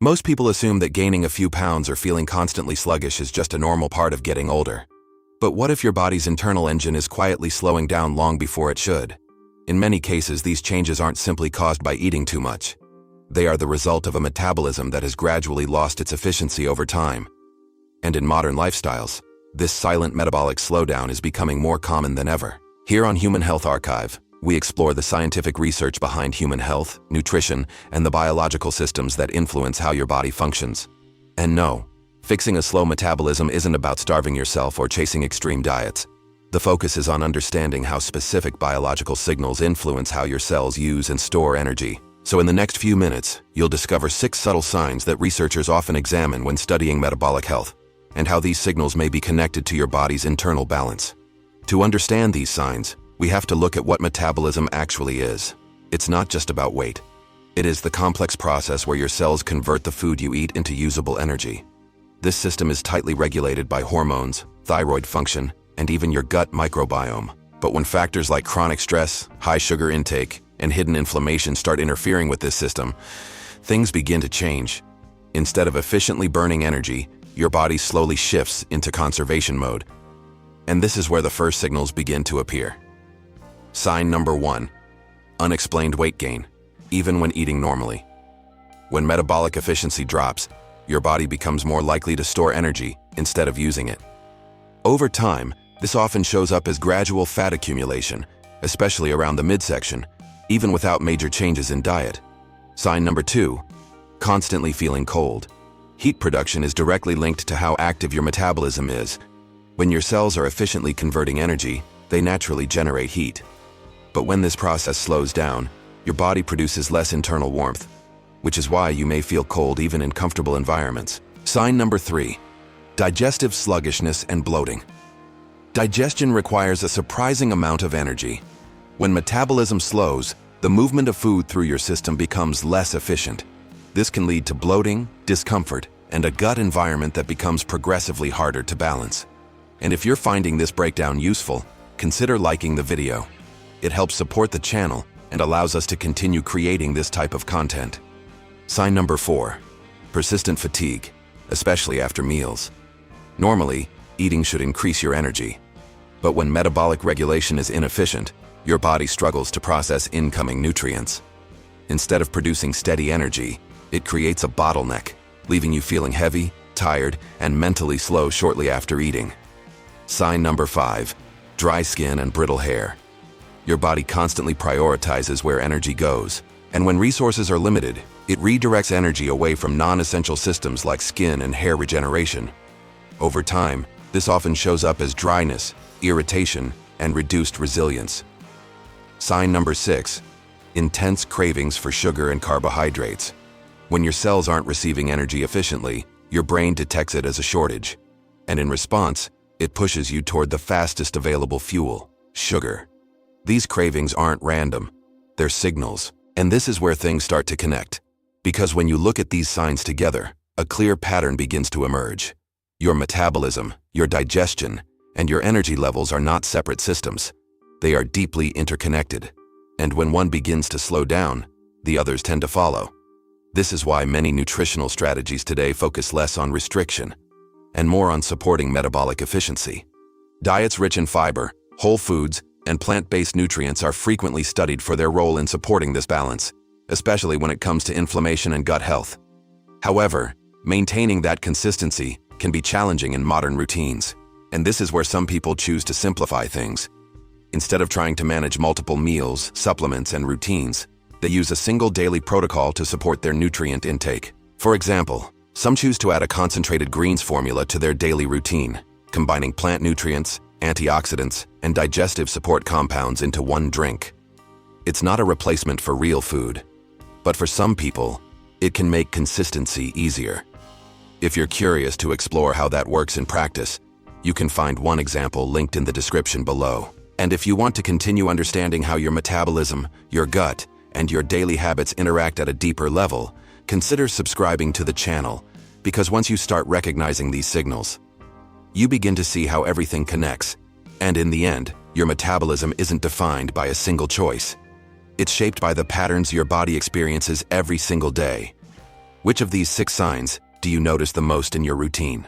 Most people assume that gaining a few pounds or feeling constantly sluggish is just a normal part of getting older. But what if your body's internal engine is quietly slowing down long before it should? In many cases, these changes aren't simply caused by eating too much. They are the result of a metabolism that has gradually lost its efficiency over time. And in modern lifestyles, this silent metabolic slowdown is becoming more common than ever. Here on Human Health Archive, we explore the scientific research behind human health, nutrition, and the biological systems that influence how your body functions. And no, fixing a slow metabolism isn't about starving yourself or chasing extreme diets. The focus is on understanding how specific biological signals influence how your cells use and store energy. So in the next few minutes, you'll discover 6 subtle signs that researchers often examine when studying metabolic health, and how these signals may be connected to your body's internal balance. To understand these signs, we have to look at what metabolism actually is. It's not just about weight. It is the complex process where your cells convert the food you eat into usable energy. This system is tightly regulated by hormones, thyroid function, and even your gut microbiome. But when factors like chronic stress, high sugar intake, and hidden inflammation start interfering with this system, things begin to change. Instead of efficiently burning energy, your body slowly shifts into conservation mode. And this is where the first signals begin to appear. Sign number 1. Unexplained weight gain, even when eating normally. When metabolic efficiency drops, your body becomes more likely to store energy instead of using it. Over time, this often shows up as gradual fat accumulation, especially around the midsection, even without major changes in diet. Sign number 2. Constantly feeling cold. Heat production is directly linked to how active your metabolism is. When your cells are efficiently converting energy, they naturally generate heat. But when this process slows down, your body produces less internal warmth, which is why you may feel cold even in comfortable environments. Sign number 3. Digestive sluggishness and bloating. Digestion requires a surprising amount of energy. When metabolism slows, the movement of food through your system becomes less efficient. This can lead to bloating, discomfort, and a gut environment that becomes progressively harder to balance. And if you're finding this breakdown useful, consider liking the video. It helps support the channel and allows us to continue creating this type of content. Sign number 4. Persistent fatigue, especially after meals. Normally, eating should increase your energy. But when metabolic regulation is inefficient, your body struggles to process incoming nutrients. Instead of producing steady energy, it creates a bottleneck, leaving you feeling heavy, tired, and mentally slow shortly after eating. Sign number 5. Dry skin and brittle hair. Your body constantly prioritizes where energy goes, and when resources are limited, it redirects energy away from non-essential systems like skin and hair regeneration. Over time, this often shows up as dryness, irritation, and reduced resilience. Sign number 6. Intense cravings for sugar and carbohydrates. When your cells aren't receiving energy efficiently, your brain detects it as a shortage, and in response, it pushes you toward the fastest available fuel, sugar. These cravings aren't random, they're signals, and this is where things start to connect. Because when you look at these signs together, a clear pattern begins to emerge. Your metabolism, your digestion, and your energy levels are not separate systems. They are deeply interconnected, and when one begins to slow down, the others tend to follow. This is why many nutritional strategies today focus less on restriction and more on supporting metabolic efficiency. Diets rich in fiber, whole foods, and plant-based nutrients are frequently studied for their role in supporting this balance, especially when it comes to inflammation and gut health. However, maintaining that consistency can be challenging in modern routines, and this is where some people choose to simplify things. Instead of trying to manage multiple meals, supplements, and routines, they use a single daily protocol to support their nutrient intake. For example, some choose to add a concentrated greens formula to their daily routine, combining plant nutrients, antioxidants, and digestive support compounds into one drink. It's not a replacement for real food, but for some people, it can make consistency easier. If you're curious to explore how that works in practice, you can find one example linked in the description below. And if you want to continue understanding how your metabolism, your gut, and your daily habits interact at a deeper level, consider subscribing to the channel, because once you start recognizing these signals, you begin to see how everything connects, and in the end, your metabolism isn't defined by a single choice. It's shaped by the patterns your body experiences every single day. Which of these 6 signs do you notice the most in your routine?